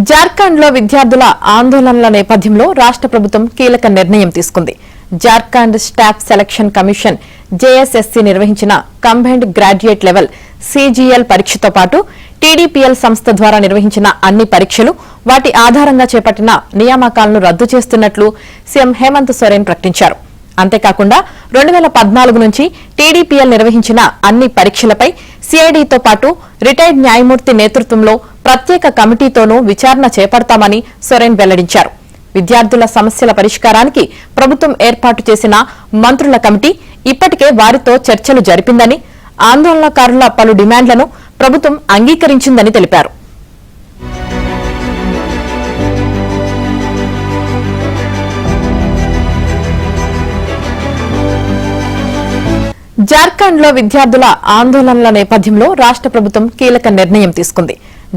జార్ఖండ్ లో విద్యార్థుల ఆందోళనల నేపథ్యంలో రాష్ట్ర ప్రభుత్వం కీలక నిర్ణయం తీసుకుంది. Jharkhand staff selection commission JSSC నిర్వహించిన కంబైన్డ్ గ్రాడ్యుయేట్ లెవెల్ సీజీఎల్ పరీక్షతో పాటు టీడీపీఎల్ సంస్థ ద్వారా నిర్వహించిన అన్ని పరీక్షలు వాటి ఆధారంగా చేపట్టిన నియామకాలను రద్దు చేస్తున్నట్లు సీఎం హేమంత్ సోరెన్ ప్రకటించారు. అంతేకాకుండా 2014 నుంచి టీడీపీఎల్ నిర్వహించిన అన్ని పరీక్షలపై సీఐడీతో పాటు రిటైర్డ్ న్యాయమూర్తి నేతృత్వంలో ప్రత్యేక కమిటీతోనూ విచారణ చేపడతామని సోరెన్ వెల్లడించారు. విద్యార్థుల సమస్యల పరిష్కారానికి ప్రభుత్వం ఏర్పాటు చేసిన మంత్రుల కమిటీ ఇప్పటికే వారితో చర్చలు జరిపిందని, ఆందోళనకారుల పలు డిమాండ్లను ప్రభుత్వం అంగీకరించిందని తెలిపారు. జార్ఖండ్ లో విద్యార్థుల ఆందోళనల నేపథ్యంలో రాష్ట్ర ప్రభుత్వం కీలక నిర్ణయం తీసుకుంది.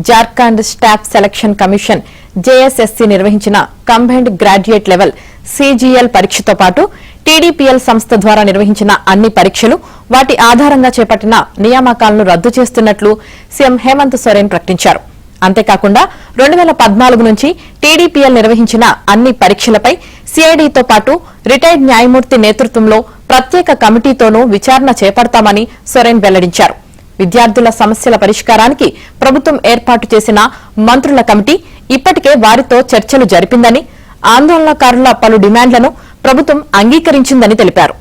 Jharkhand staff selection commission JSSC నిర్వహించిన కంబైన్డ్ గ్రాడ్యుయేట్ లెవెల్ సీజీఎల్ పరీక్షతో పాటు టీడీపీఎల్ సంస్థ ద్వారా నిర్వహించిన అన్ని పరీక్షలు వాటి ఆధారంగా చేపట్టిన నియామకాలను రద్దు చేస్తున్నట్లు సీఎం హేమంత్ సోరెన్ ప్రకటించారు. అంతేకాకుండా 2014 నుంచి టీడీపీఎల్ నిర్వహించిన అన్ని పరీక్షలపై సీఐడీతో పాటు రిటైర్డ్ న్యాయమూర్తి నేతృత్వంలో ప్రత్యేక కమిటీతోనూ విచారణ చేపడతామని సోరెన్ వెల్లడించారు. విద్యార్థుల సమస్యల పరిష్కారానికి ప్రభుత్వం ఏర్పాటు చేసిన మంత్రుల కమిటీ ఇప్పటికే వారితో చర్చలు జరిపిందని, ఆందోళనకారుల పలు డిమాండ్లను ప్రభుత్వం అంగీకరించిందని తెలిపారు.